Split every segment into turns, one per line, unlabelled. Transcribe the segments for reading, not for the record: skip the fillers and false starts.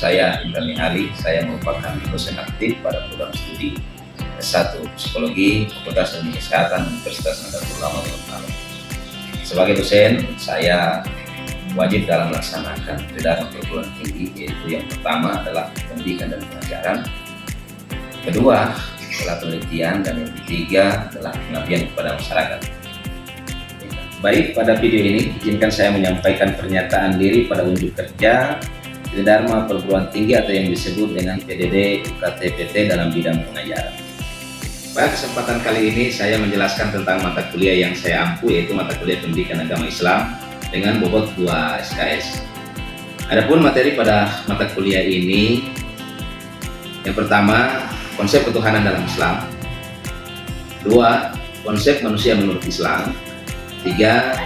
saya Imran Ali. Saya merupakan dosen aktif pada program studi S1 Psikologi Fakultas Ilmu Kesehatan Universitas Nahdlatul Ulama Gorontalo. Sebagai dosen, saya wajib dalam melaksanakan tridharma perguruan tinggi, yaitu yang pertama adalah pendidikan dan pengajaran, kedua adalah penelitian, dan yang ketiga adalah pengabdian kepada masyarakat. Baik, pada video ini izinkan saya menyampaikan pernyataan diri pada unjuk kerja Tridharma Perguruan Tinggi atau yang disebut dengan PDD UKT-PT dalam bidang pengajaran. Pada kesempatan kali ini saya menjelaskan tentang mata kuliah yang saya ampu, yaitu mata kuliah Pendidikan Agama Islam dengan bobot 2 SKS. Adapun materi pada mata kuliah ini, yang pertama, konsep ketuhanan dalam Islam. 2. Konsep manusia menurut Islam. 3.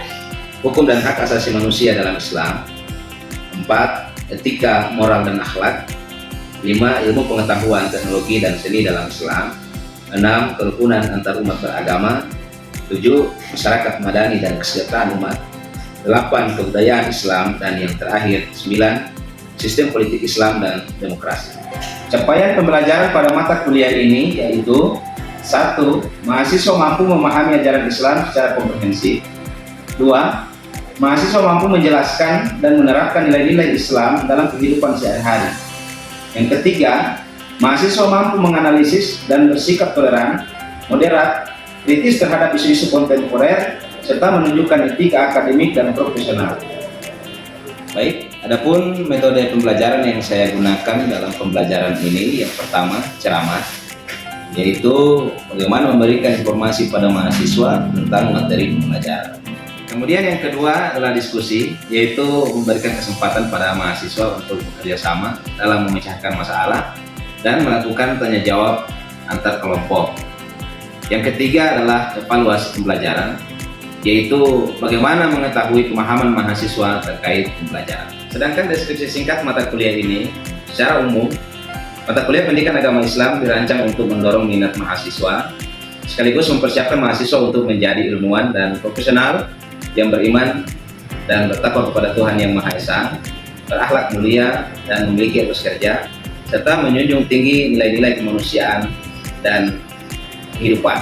Hukum dan hak asasi manusia dalam Islam. 4. Etika, moral, dan akhlak. 5. Ilmu pengetahuan, teknologi, dan seni dalam Islam. 6. Kerukunan antar umat beragama. 7. Masyarakat madani dan kesejahteraan umat. 8. Kebudayaan Islam. Dan yang terakhir 9. Sistem politik Islam dan demokrasi. Capaian pembelajaran pada mata kuliah ini yaitu: 1. Mahasiswa mampu memahami ajaran Islam secara komprehensif. 2. Mahasiswa mampu menjelaskan dan menerapkan nilai-nilai Islam dalam kehidupan sehari-hari. Yang ketiga, mahasiswa mampu menganalisis dan bersikap toleran, moderat, kritis terhadap isu-isu kontemporer, serta menunjukkan etika akademik dan profesional. Baik, adapun metode pembelajaran yang saya gunakan dalam pembelajaran ini, yang pertama ceramah, yaitu bagaimana memberikan informasi pada mahasiswa tentang materi pembelajaran. Kemudian yang kedua adalah diskusi, yaitu memberikan kesempatan pada mahasiswa untuk bekerja sama dalam memecahkan masalah dan melakukan tanya jawab antar kelompok. Yang ketiga adalah evaluasi pembelajaran, yaitu bagaimana mengetahui pemahaman mahasiswa terkait pembelajaran. Sedangkan deskripsi singkat mata kuliah ini, secara umum, mata kuliah Pendidikan Agama Islam dirancang untuk mendorong minat mahasiswa, sekaligus mempersiapkan mahasiswa untuk menjadi ilmuwan dan profesional yang beriman dan bertakwa kepada Tuhan Yang Maha Esa, berakhlak mulia dan memiliki etos kerja, serta menjunjung tinggi nilai-nilai kemanusiaan dan kehidupan.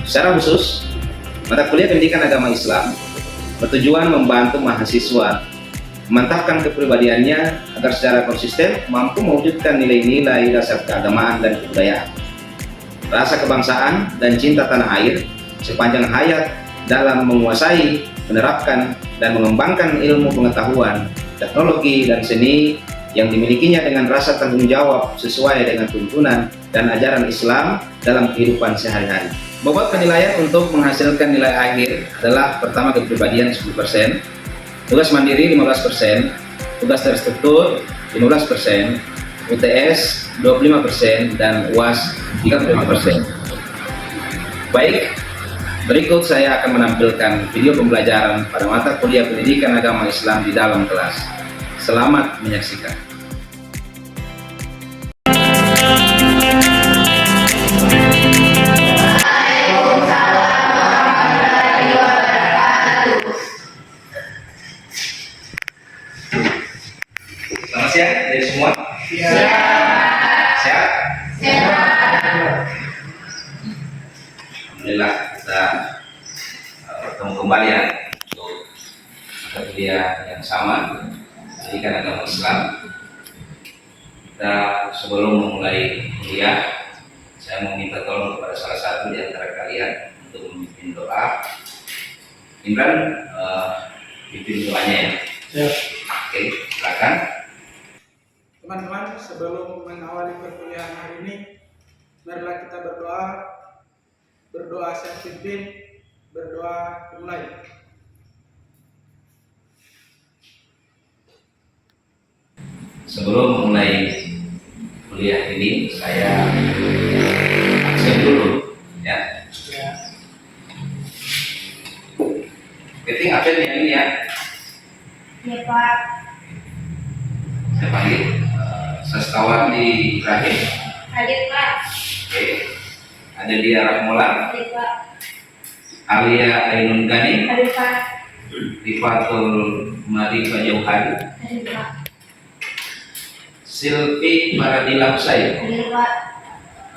Secara khusus, mata kuliah Pendidikan Agama Islam bertujuan membantu mahasiswa memantapkan kepribadiannya agar secara konsisten mampu mewujudkan nilai-nilai dasar keagamaan dan kebudayaan, rasa kebangsaan dan cinta tanah air sepanjang hayat dalam menguasai, menerapkan, dan mengembangkan ilmu pengetahuan, teknologi, dan seni yang dimilikinya dengan rasa tanggung jawab sesuai dengan tuntunan dan ajaran Islam dalam kehidupan sehari-hari. Bobot penilaian untuk menghasilkan nilai akhir adalah: pertama, kepribadian 10%, tugas mandiri 15%, tugas terstruktur 15%, UTS 25%, dan UAS 35%. Baik, berikut saya akan menampilkan video pembelajaran pada mata kuliah Pendidikan Agama Islam di dalam kelas. Selamat menyaksikan. Selamat siang dari semua. Sehat? Alhamdulillah, kita bertemu kembali ya untuk mata kuliah yang sama, Pendidikan Agama Islam. Kita sebelum memulai kuliah, saya mau minta tolong kepada salah satu di antara kalian untuk memimpin doa. Imran, pimpin doanya ya.
Siap.
Oke, silakan.
Teman-teman, sebelum mengawali perkuliahan hari ini, marilah kita berdoa. Berdoa saya pimpin, berdoa dimulai.
Sebelum memulai kuliah ini, saya absen dulu ya. Keting absen yang ini ya.
Iya Pak.
Saya panggil Saskawan di Ibrahim.
Hadir Pak.
Oke. Ada dia Rahmola.
Hadir Pak.
Alia Ainun Gani.
Hadir Pak.
Rifatul Marifah Jauhari.
Hadir Pak.
Silvi Maradila Usai.
Hadir Pak.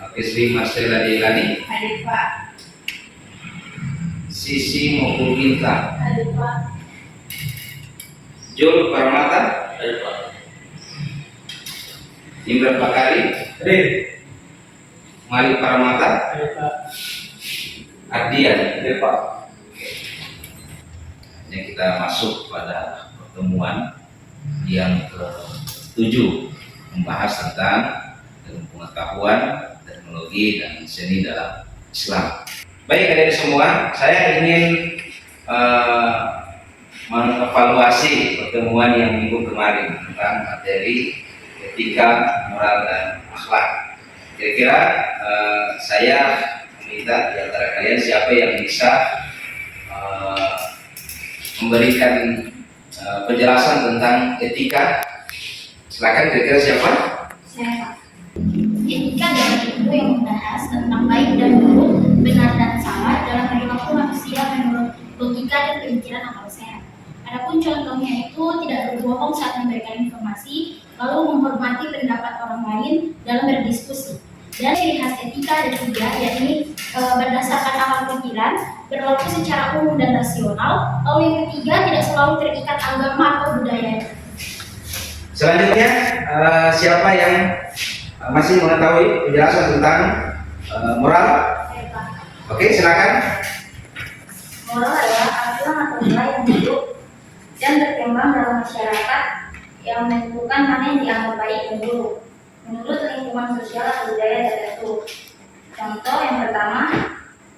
Oke, Sri Marcella Delani.
Hadir Pak.
Sisi Mokuginta.
Hadir Pak.
Jul Paramata.
Hadir Pak.
Imran Bakari.
Hadir.
Malik Paramata.
Hadir Pak.
Ardian.
Hadir Pak.
Ini kita masuk pada pertemuan yang ke-7, membahas tentang ilmu pengetahuan, teknologi, dan seni dalam Islam. Baik adik-adik semua, saya ingin mengevaluasi pertemuan yang minggu kemarin tentang materi etika, moral, dan akhlak. Kira-kira saya meminta di antara kalian siapa yang bisa memberikan penjelasan tentang etika. Silakan, kira-kira siapa?
Saya Pak. Etika adalah ilmu yang membahas tentang baik dan buruk, benar dan salah dalam perilaku manusia menurut logika dan pemikiran akal sehat. Adapun contohnya itu tidak berbohong saat memberikan informasi, lalu menghormati pendapat orang lain dalam berdiskusi. Dan ciri khas etika ada 3, yakni berdasarkan akal pikiran, berlaku secara umum dan rasional, lalu yang ketiga tidak selalu terikat agama atau budaya.
Selanjutnya, siapa yang masih mengetahui penjelasan tentang moral?
Saya Pak.
Oke, silakan.
Moral adalah aturan atau nilai yang hidup dan berkembang dalam masyarakat yang menentukan mana yang dianggap baik dan buruk menurut lingkungan sosial atau budaya tertentu. Contoh yang pertama,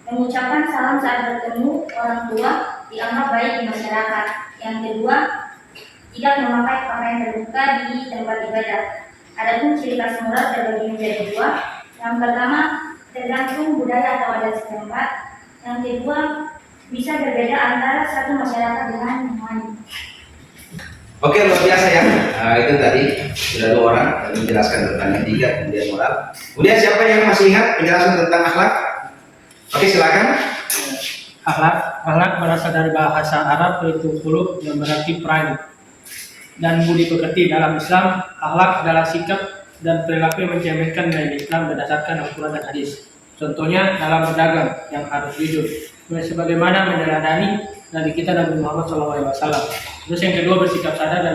mengucapkan salam saat bertemu orang tua dianggap baik di masyarakat. Yang kedua, tidak memakai pakaian terbuka di tempat ibadah. Adapun ciri khas moral terbagi menjadi 2. Yang pertama, tergantung budaya atau adat setempat. Yang kedua, bisa berbeda antara satu masyarakat dengan yang lain.
Oke, luar biasa ya. Itu tadi sudah 2 orang yang menjelaskan tentang etika, kemudian moral. Kemudian siapa yang masih ingat penjelasan tentang akhlak? Oke, silakan.
Akhlak berasal dari bahasa Arab yaitu khuluq yang berarti pride dan budi pekerti. Dalam Islam, akhlak adalah sikap dan perilaku yang mencerminkan nilai Islam berdasarkan Al-Quran dan hadis. Contohnya dalam berdagang yang harus jujur, sebagaimana meneladani Nabi kita Nabi Muhammad SAW. Terus yang kedua, bersikap sadar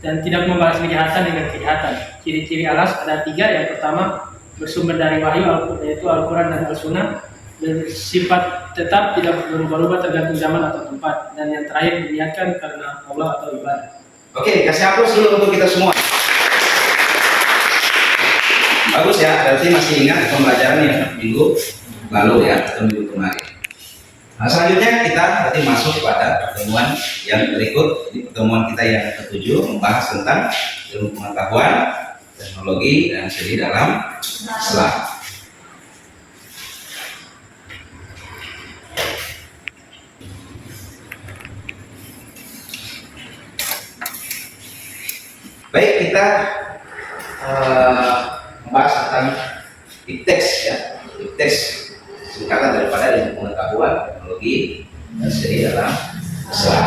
dan tidak membalas kejahatan dengan kejahatan. Ciri-ciri alas ada 3. Yang pertama, bersumber dari wahyu yaitu Al-Quran dan Al-Sunnah, bersifat tetap, tidak berubah-ubah tergantung zaman atau tempat, dan yang terakhir diniatkan karena Allah atau ibadah.
Oke, kasih aplaus dulu untuk kita semua. Bagus ya, berarti masih ingat pembelajaran yang minggu lalu ya, atau minggu kemarin. Nah, selanjutnya kita nanti masuk pada pertemuan yang berikut. Jadi pertemuan kita yang ke-7 membahas tentang ilmu pengetahuan, teknologi, dan seni dalam Islam. Baik, kita membahas tentang ipteks ya. Ipteks singkatan daripada ilmu pengetahuan, teknologi, dan seni dalam Islam.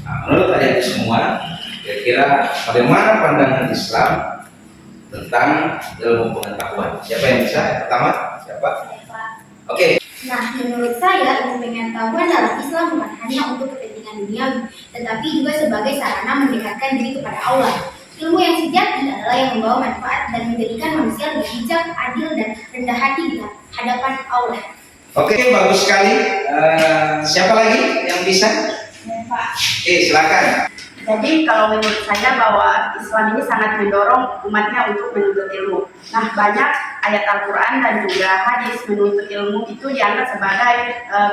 Nah, menurut adik semua, kira-kira bagaimana pandangan Islam tentang ilmu pengetahuan? Siapa yang bisa? Pertama, siapa? Oke.
Nah, menurut saya ilmu pengetahuan dalam Islam bukan hanya untuk kepentingan duniawi, tetapi juga sebagai sarana mendekatkan diri kepada Allah. Ilmu yang sejati adalah yang membawa manfaat dan menjadikan manusia lebih bijak, adil, dan rendah hati di hadapan Allah.
Oke, bagus sekali. Siapa lagi yang bisa?
Ya, Pak.
Oke, silakan.
Jadi kalau menurut saya bahwa Islam ini sangat mendorong umatnya untuk menuntut ilmu. Nah, banyak ayat Al-Quran dan juga hadis menuntut ilmu itu dianggap sebagai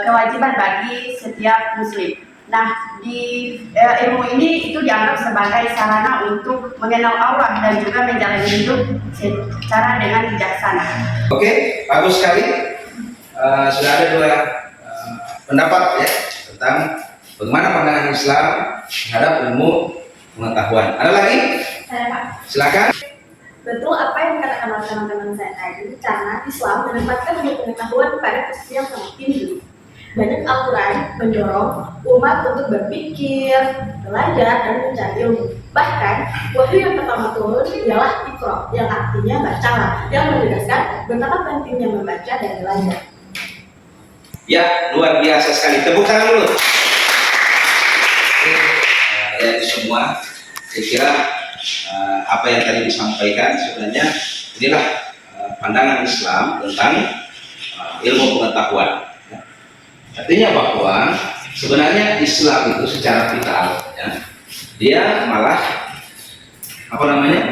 kewajiban bagi setiap muslim. Nah, di ilmu ini itu dianggap sebagai sarana untuk mengenal Allah dan juga menjalani hidup secara dengan bijaksana.
Oke, bagus sekali. Sudah ada 2 pendapat ya tentang bagaimana pandangan Islam terhadap ilmu pengetahuan. Ada lagi?
Saya, Pak.
Silakan.
Betul apa yang dikatakan oleh teman-teman saya tadi, karena Islam menempatkan ilmu pengetahuan pada posisi yang sangat tinggi. Banyak Al-Quran mendorong umat untuk berpikir, belajar, dan mencari ilmu.
Bahkan, wahyu yang pertama turun ialah Iqra, yang artinya bacalah, yang menegaskan betapa pentingnya membaca dan belajar.
Ya, luar biasa sekali. Tepuk tangan dulu. Ya, semua, saya kira apa yang tadi disampaikan sebenarnya inilah pandangan Islam tentang ilmu pengetahuan. Artinya bahwa sebenarnya Islam itu secara vital, ya, dia malah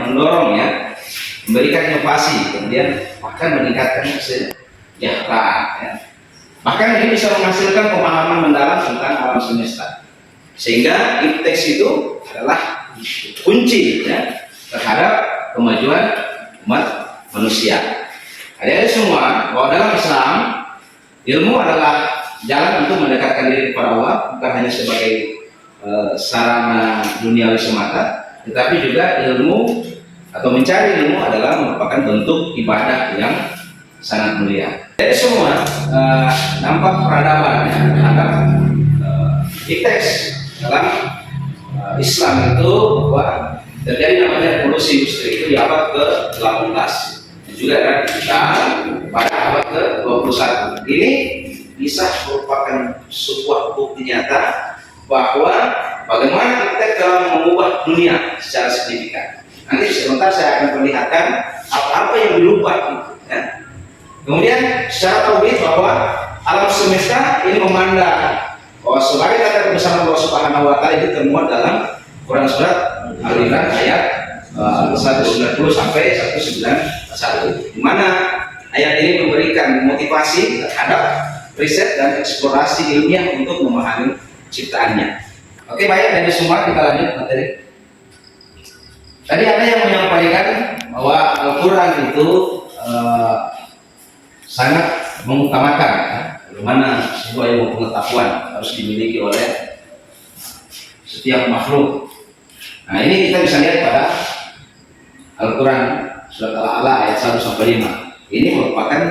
mendorong, ya, memberikan inovasi, kemudian bahkan meningkatkan kesejahteraan, ya. Bahkan ini bisa menghasilkan pemahaman mendalam tentang alam semesta, sehingga ipteks itu adalah kunci, ya, terhadap kemajuan umat manusia. Adik-adik semua, bahwa dalam Islam ilmu adalah jalan untuk mendekatkan diri kepada Allah, bukan hanya sebagai sarana duniawi semata, tetapi juga ilmu atau mencari ilmu adalah merupakan bentuk ibadah yang sangat mulia. Jadi semua nampak peradaban terhadap ipteks dalam Islam itu bahwa terjadi namanya revolusi industri itu di abad ke-18 dan juga ada kita pada abad ke-21. Ini bisa merupakan sebuah bukti nyata bahwa bagaimana iptek dalam mengubah dunia secara signifikan. Nanti sebentar saya akan perlihatkan apa-apa yang dirubah itu, ya. Kemudian secara tauhid bahwa alam semesta ini memandang bahwa sebagai tanda kebesaran Allah Subhanahu wa taala itu termuat dalam Quran surat Al-Imran ayat 190 sampai 191, di mana ayat ini memberikan motivasi terhadap riset dan eksplorasi ilmiah untuk memahami ciptaannya. Oke, baik, dari semua kita lanjut materi. Tadi ada yang menyampaikan bahwa Al-Quran itu sangat mengutamakan, ya, bagaimana sebuah ilmu pengetahuan harus dimiliki oleh setiap makhluk. Nah, ini kita bisa lihat pada Al-Quran surat Al-A'la ayat 1 sampai 5. Ini merupakan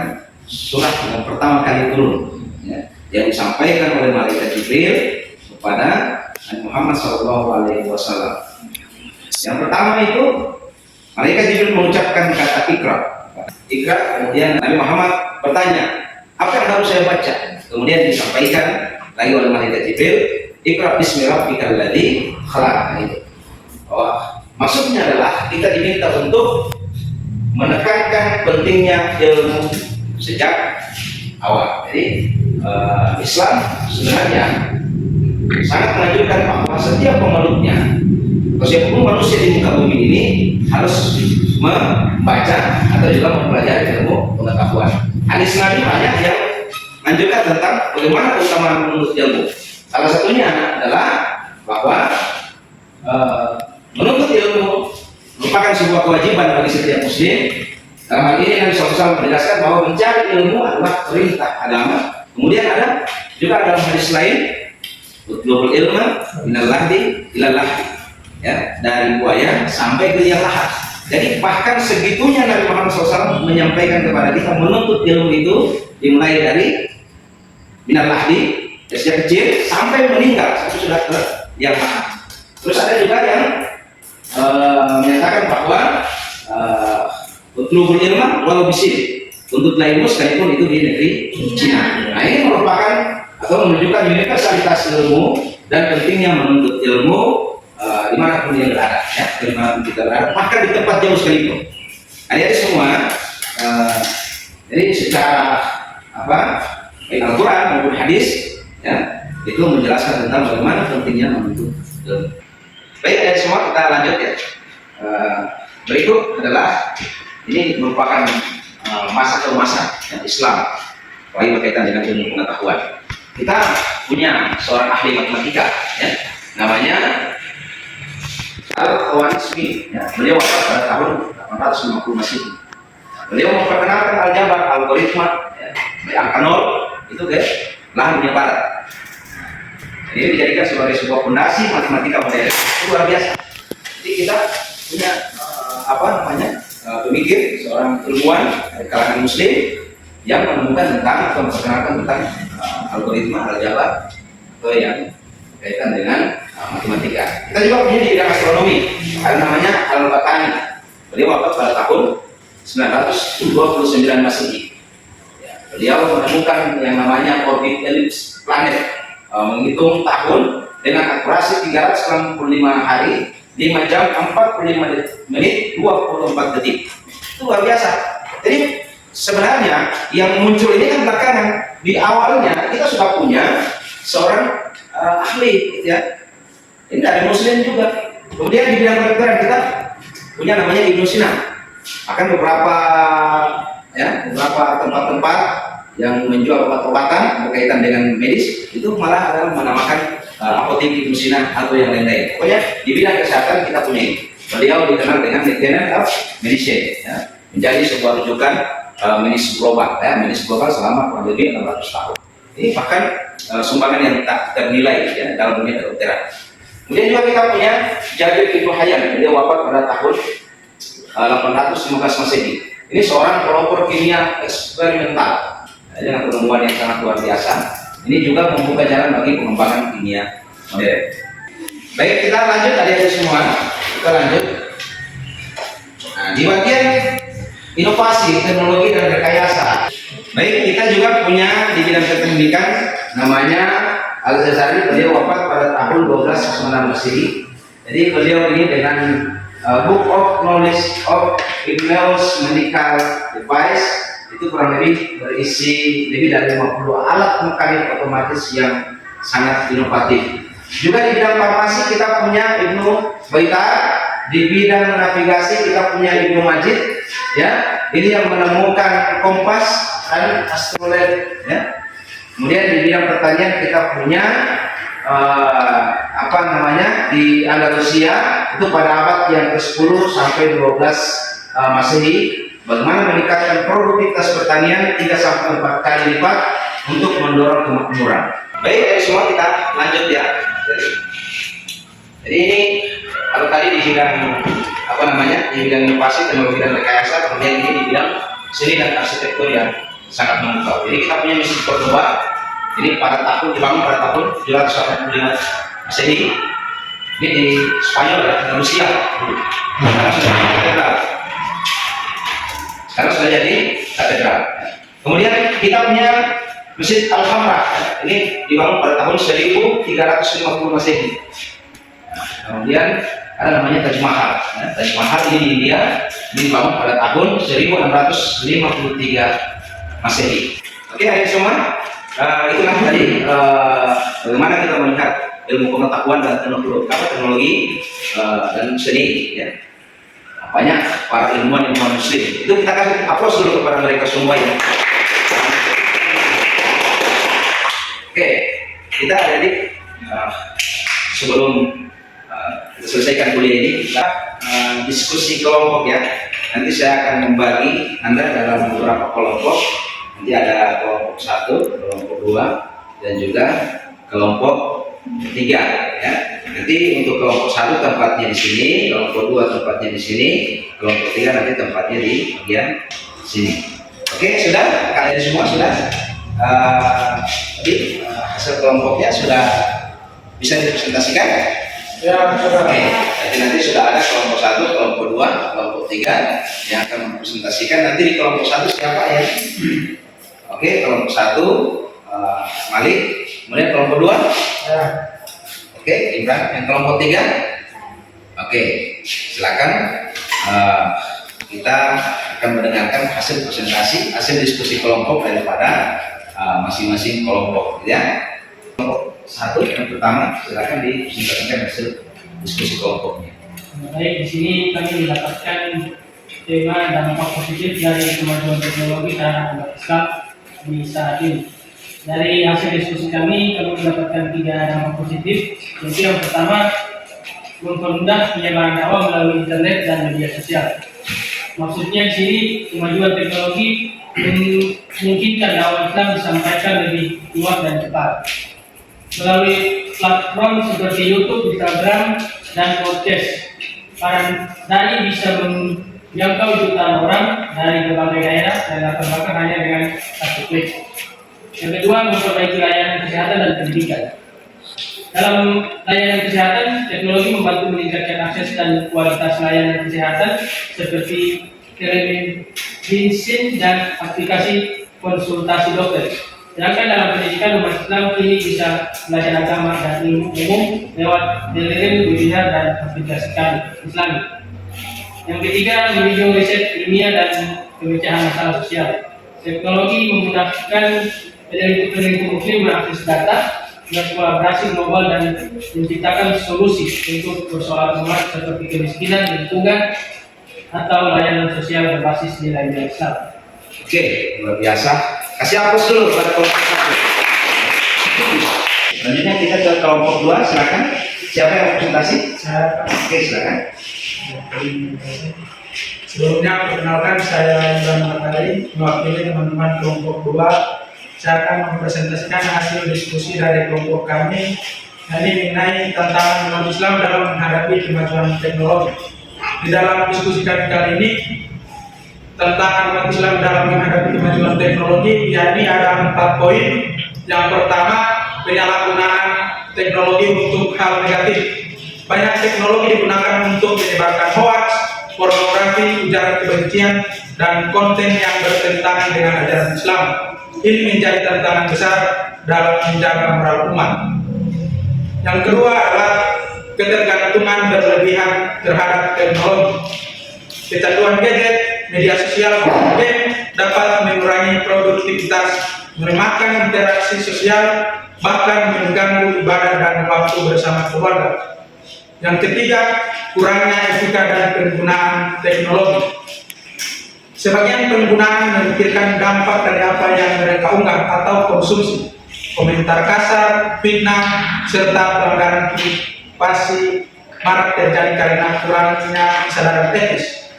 surat yang pertama kali turun, ya, yang disampaikan oleh malaikat Jibril kepada Nabi Muhammad SAW. Yang pertama itu malaikat Jibril mengucapkan kata Iqra. Iqra, kemudian Nabi Muhammad bertanya, apa yang harus saya baca? Kemudian disampaikan lagi oleh malaikat Jibril, Iqra bismi rabbikal ladzi khalaq. Itu. Oh, maksudnya adalah kita diminta untuk menekankan pentingnya ilmu sejak awal. Jadi Islam sebenarnya sangat menunjukkan bahwa setiap pemeluknya, siapapun manusia di muka bumi ini harus membaca atau juga mempelajari ilmu pengetahuan. Hadis Nabi banyak yang menunjukkan tentang bagaimana keutamaan menuntut ilmu. Salah satunya adalah bahwa menuntut ilmu merupakan sebuah kewajiban bagi setiap muslim. Dalam hal ini Nabi SAW menjelaskan bahwa mencari ilmu adalah perintah agama. Kemudian ada juga dalam hadis lain, utlubul ilma minal lahdi ilal lahdi, ya, dari buaya sampai ke liang lahat. Jadi bahkan segitunya Nabi Muhammad SAW menyampaikan kepada kita menuntut ilmu itu dimulai dari minal lahdi, sejak kecil sampai meninggal, sampai sudah ke liang lahat. Terus ada juga yang menyatakan bahwa utlubul ilma walau bisin, tuntutlah ilmu sekalipun itu di negeri Cina. Nah, ini merupakan atau menunjukkan universalitas ilmu dan pentingnya menuntut ilmu dimanapun dia berada, ya, dimanapun kita berada, bahkan di tempat jauh sekalipun. Adik-adik semua, jadi secara Al-Quran maupun hadis, ya, itu menjelaskan tentang bagaimana pentingnya menuntut ilmu. Baik, adik semua, kita lanjut, ya. Berikut adalah ini merupakan masa ke masa, ya, Islam, apalagi berkaitan dengan ilmu pengetahuan. Kita punya seorang ahli matematika, ya, namanya Al-Khwarizmi, ya. Beliau wafat pada tahun 850 Masehi. Beliau memperkenalkan aljabar, algoritma, ya, angka nol itu ke belahan dunia barat. Ini dijadikan sebagai sebuah fondasi matematika modern. Itu luar biasa. Jadi kita punya pemikir, seorang ilmuwan dari kalangan muslim yang menemukan tentang atau memperkenalkan tentang algoritma, aljabar, atau yang berkaitan dengan matematika. Kita juga punya di bidang astronomi, ada namanya Al-Batani. Beliau wafat pada tahun 929 Masehi. Beliau menemukan yang namanya orbit elips planet, menghitung tahun dengan akurasi 365 hari, 5 jam 45 menit 24 detik. Itu luar biasa. Jadi sebenarnya yang muncul ini kan belakangan. Di awalnya kita sudah punya seorang ahli, ya. Ini dari Muslim juga. Kemudian di bidang kedokteran kita punya namanya Ibnu Sina. Akan beberapa tempat-tempat yang menjual obat-obatan berkaitan dengan medis itu malah adalah menamakan apotek Ibnu Sina atau yang lain-lain. Pokoknya di bidang kesehatan kita punya ini. Beliau dikenal dengan Lieutenant of Medicine, ya, menjadi sebuah rujukan medis global, ya, medis global selama kurang lebih 600 tahun. Ini bahkan sumbangan yang tak ternilai, ya, dalam dunia kedokteran. Kemudian juga kita punya Jabir Ibnu Hayyan. Beliau wafat pada tahun 815 Masehi. Ini seorang pelopor kimia eksperimental, dengan penemuan yang sangat luar biasa. Ini juga membuka jalan bagi pengembangan kimia modern. Baik, kita lanjut adik-adik semua. Kita lanjut. Nah, di bagian inovasi, teknologi dan rekayasa. Baik, kita juga punya di bidang kependidikan namanya Al-Ghazali. Beliau wafat pada tahun 1296 Masehi. Jadi beliau ini dengan Book of Knowledge of Hypnosis Medical Device itu kurang lebih berisi lebih dari 50 alat mekanik otomatis yang sangat inovatif. Juga di bidang farmasi kita punya Ibnu Baitar, di bidang navigasi kita punya Ibnu Majid, ya. Ini yang menemukan kompas dan astrolabe, ya. Kemudian di bidang pertanian kita punya di Andalusia itu pada abad yang ke-10 sampai 12 Masehi, bagaimana meningkatkan produktivitas pertanian 3 sampai 4 kali lipat untuk mendorong kemakmuran. Baik, semua kita lanjut, ya. Jadi ini kalau tadi di bidang di bidang inovasi, teknologi dan rekayasa, kemudian ini di bidang seni dan arsitektur yang sangat memukau. Jadi kita punya Masjid Cordoba. Ini dibangun pada tahun 785 Masehi. Ini di Spanyol, ya, Andalusia. Sekarang sudah jadi katedral. Kemudian kita punya Masjid Al-Hamra. Ini dibangun pada tahun 1350 Masehi. Kemudian ada namanya Taj Mahal. Taj Mahal ini di India. Ini dibangun pada tahun 1653 Masehi. Oke, adik semua. Itulah tadi bagaimana kita melihat ilmu pengetahuan dan teknologi dan seni, ya. Banyak para ilmuwan Muslim. Itu kita kasih aplaus dulu kepada mereka semua, ya. Oke, kita adik sebelum kita selesaikan kuliah ini, kita diskusi kelompok, ya. Nanti saya akan membagi Anda dalam beberapa kelompok. Nanti ada kelompok 1, kelompok 2, dan juga kelompok 3, ya. Nanti untuk kelompok 1 tempatnya di sini, kelompok 2 tempatnya di sini, kelompok 3 nanti tempatnya di bagian sini. Oke, sudah? Kalian semua sudah? Hasil kelompoknya sudah bisa dipresentasikan?
Ya, sudah.
Oke, jadi nanti sudah ada kelompok 1, kelompok 2, kelompok 3 yang akan mempresentasikan. Nanti di kelompok 1 siapa, ya? Oke, kelompok 1 Malik, kemudian kelompok 2
Ya.
Oke, Imran. Yang kelompok 3 oke, silakan. Kita akan mendengarkan hasil presentasi, hasil diskusi kelompok daripada masing-masing kelompok, ya. Kelompok 1 yang pertama, silakan dipresentasikan hasil diskusi kelompoknya.
Baik, di sini kami mendapatkan tema dampak positif dari kemajuan teknologi terhadap umat Islam di saat ini. Dari hasil diskusi kami mendapatkan 3 dampak positif. Yaitu yang pertama, mempermudah penyebaran dakwah melalui internet dan media sosial. Maksudnya di sini kemajuan teknologi memungkinkan dakwah Islam disampaikan lebih luas dan cepat melalui platform seperti YouTube, Instagram, dan podcast. Para dai bisa menjangkau jutaan orang dari berbagai daerah dan latar belakang hanya dengan satu klik. Yang kedua, memperbaiki layanan kesehatan dan pendidikan. Dalam layanan kesehatan, teknologi membantu meningkatkan akses dan kualitas layanan kesehatan seperti telemedicine dan aplikasi konsultasi dokter. Sedangkan dalam pendidikan umat Islam kini bisa belajar agama dan ilmu umum lewat daring, webinar, dan aplikasi Islami. Yang ketiga, meninjau riset ilmiah dan pemecahan masalah sosial. Teknologi memudahkan peneliti muslim mengakses data, berkolaborasi global dan menciptakan solusi untuk persoalan umat seperti kemiskinan, lingkungan, atau layanan sosial berbasis nilai-nilai Islam.
Oke, luar biasa. Kasih aplaus dulu pada kelompok 1. Selanjutnya kita ke kelompok 2, silakan. Siapa yang presentasi? Oke, silakan.
Sebelumnya perkenalkan, saya Iwan Matahari, mewakili teman-teman kelompok 2. Saya akan mempresentasikan hasil diskusi dari kelompok kami, ini mengenai tantangan umat Islam dalam menghadapi kemajuan teknologi. Di dalam diskusi kami kali ini, tantangan umat Islam dalam menghadapi kemajuan teknologi, yakni ada 4 poin. Yang pertama, penyalahgunaan teknologi untuk hal negatif. Banyak teknologi digunakan untuk menyebarkan hoaks, pornografi, ujaran kebencian, dan konten yang bertentangan dengan ajaran Islam. Ini menjadi tantangan besar dalam menjaga moral umat. Yang kedua adalah ketergantungan berlebihan terhadap teknologi. Kecanduan gadget, media sosial, game dapat mengurangi produktivitas, melemahkan interaksi sosial, bahkan mengganggu ibadah dan waktu bersama keluarga. Yang ketiga, kurangnya etika dan penggunaan teknologi. Sebagian penggunaan memikirkan dampak dari apa yang mereka unggah atau konsumsi. Komentar kasar, fitnah, serta pelanggaran privasi marak terjadi karena kurangnya kesadaran etis.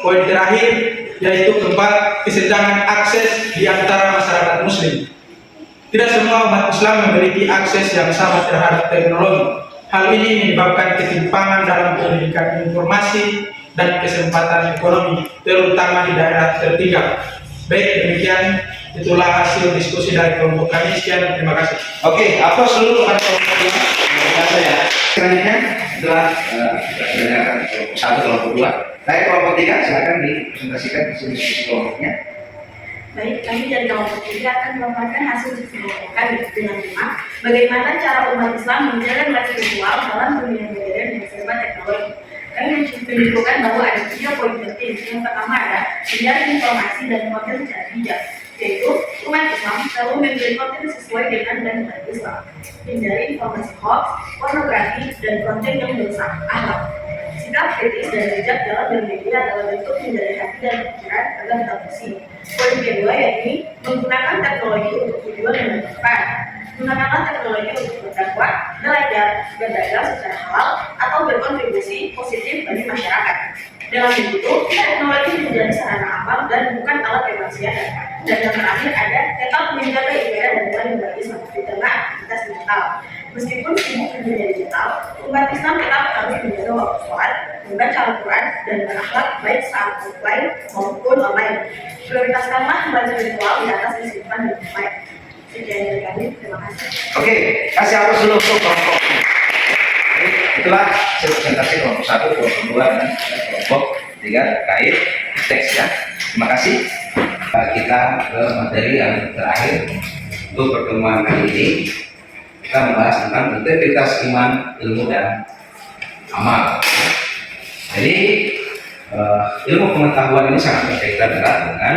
Poin terakhir yaitu keempat, kesenjangan akses di antara masyarakat muslim. Tidak semua umat Islam memiliki akses yang sama terhadap teknologi. Hal ini menyebabkan ketimpangan dalam pendidikan informasi dan kesempatan ekonomi, terutama di daerah tertinggal. Baik, demikian itulah hasil diskusi dari kelompok kami. Sekian, terima kasih.
Oke, apa seluruh pada kelompok 2? Terima kasih ya. Selanjutnya adalah kita mendengarkan kelompok 1, kelompok 2. Dari kelompok 3, silakan dipresentasikan hasil diskusi kelompoknya.
Baik, kami dari kelompok 3 akan memaparkan hasil diskusi kami dengan tema bagaimana cara umat Islam menjaga relasi virtual dalam dunia modern dan serba teknologi. Kami menunjukkan bahwa ada 3 poin penting. Yang pertama adalah menjaring informasi dan konten secara bijak, yaitu umat Islam selalu memilih konten sesuai dengan dan nilai Islam. Hindari informasi hoax, pornografi, dan konten yang merusak akhlak. Sikap kritis dan bijak dalam bermedia adalah bentuk menjaga hati dan pikiran agar tetap bersih. Poin kedua yakni menggunakan teknologi untuk tujuan yang bermanfaat. Gunakanlah teknologi untuk berdakwah, belajar, berdagang secara halal, atau berkontribusi positif bagi masyarakat. Dalam begitu, teknologi menjadi sarana amal dan bukan alat kemaksiatan. Dan yang terakhir ada tetap menjaga ibadah dan nilai bagi di tengah aktivitas digital. Meskipun sibuk di dunia digital, umat Islam tetap harus menjaga waktu sholat, membaca Al-Quran, dan berakhlak baik saat offline maupun online. Prioritaskanlah belajar virtual di atas kehidupan dan offline. Sekian dari kami, terima kasih.
Oke, kasih aplaus dulu untuk kelompok. Itulah presentasi kelompok 1, kelompok 2, dan kelompok 3 terkait teks ya. Terima kasih. Kita ke materi yang terakhir untuk pertemuan kali ini. Kita membahas tentang integritas iman, ilmu, dan amal. Jadi ilmu pengetahuan ini sangat berkaitan erat dengan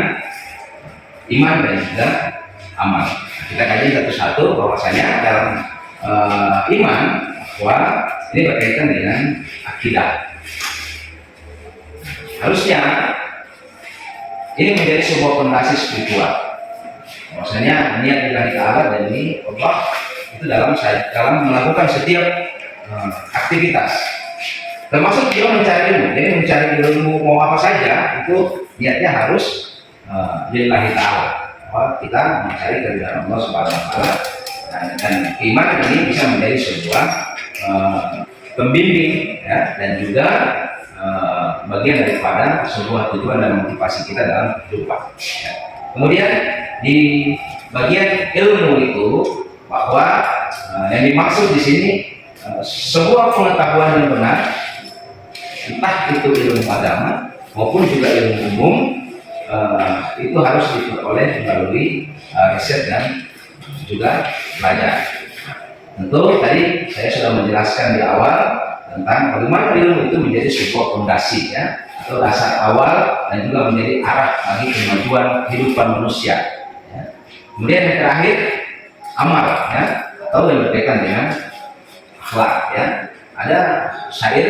iman dan juga amal. Kita kaji satu-satu bahwasanya dalam iman bahwa ini berkaitan dengan akidah. Harusnya ini menjadi sebuah fondasi spiritual. Bahwasanya niat Allah Ta'ala dan ini Allah itu dalam melakukan setiap aktivitas. Termasuk dia mencari ilmu. Jadi mencari ilmu mau apa saja itu niatnya harus lillahi ta'ala. Bahwa kita mencari keridhaan Allah Subhanahu wa taala. Dan keimanan ini bisa menjadi sebuah pembimbing ya, dan juga bagian daripada sebuah tujuan dan motivasi kita dalam kehidupan ya. Kemudian di bagian ilmu itu bahwa yang dimaksud di sini sebuah pengetahuan yang benar, entah itu ilmu agama maupun juga ilmu umum, itu harus diperoleh melalui riset dan juga belajar. Tentu tadi saya sudah menjelaskan di awal tentang bagaimana ilmu itu menjadi sebuah fondasi ya, atau dasar awal dan juga menjadi arah bagi kemajuan kehidupan manusia. Ya. Kemudian yang terakhir amal ya, atau yang berkaitan dengan akhlak ya. Ada syair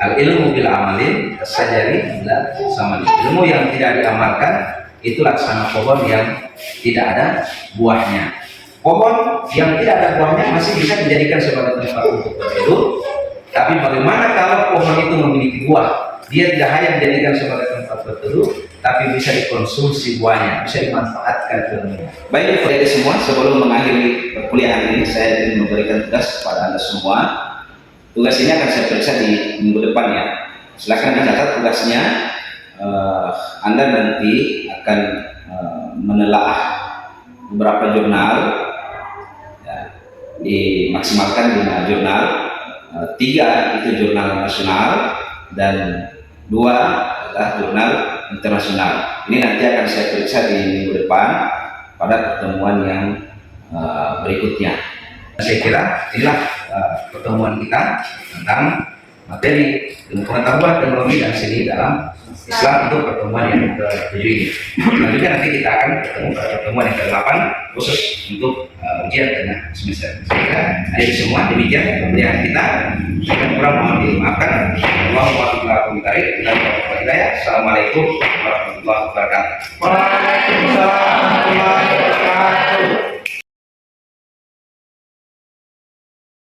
al ilmu bil amalin sajari bila sama ilmu yang tidak diamalkan itu laksana pohon yang tidak ada buahnya. Pohon yang tidak ada buahnya masih bisa dijadikan sebagai tempat untuk berteduh, tapi bagaimana kalau pohon itu memiliki buah? Dia tidak hanya dijadikan sebagai tempat berteduh, tapi bisa dikonsumsi buahnya, bisa dimanfaatkan ilmunya. Baik adik semua, sebelum mengakhiri perkuliahan ini, saya ingin memberikan tugas kepada Anda semua. Tugas ini akan saya periksa di minggu depan ya. Silakan dicatat tugasnya. Anda nanti akan menelaah beberapa jurnal, ya, dimaksimalkan 5 jurnal, 3 itu jurnal nasional dan 2 adalah jurnal internasional. Ini nanti akan saya periksa di minggu depan pada pertemuan yang berikutnya. Saya kira inilah pertemuan kita tentang materi ilmu pengetahuan, teknologi dan seni dalam Islam untuk pertemuan yang ke-7 ini. Selanjutnya nanti kita akan bertemu pada pertemuan yang ke-8 khusus untuk ujian tengah semester. Jadi semua demikian pembelajaran kita. Saya kurang mohon dimaafkan. Assalamualaikum warahmatullahi wabarakatuh.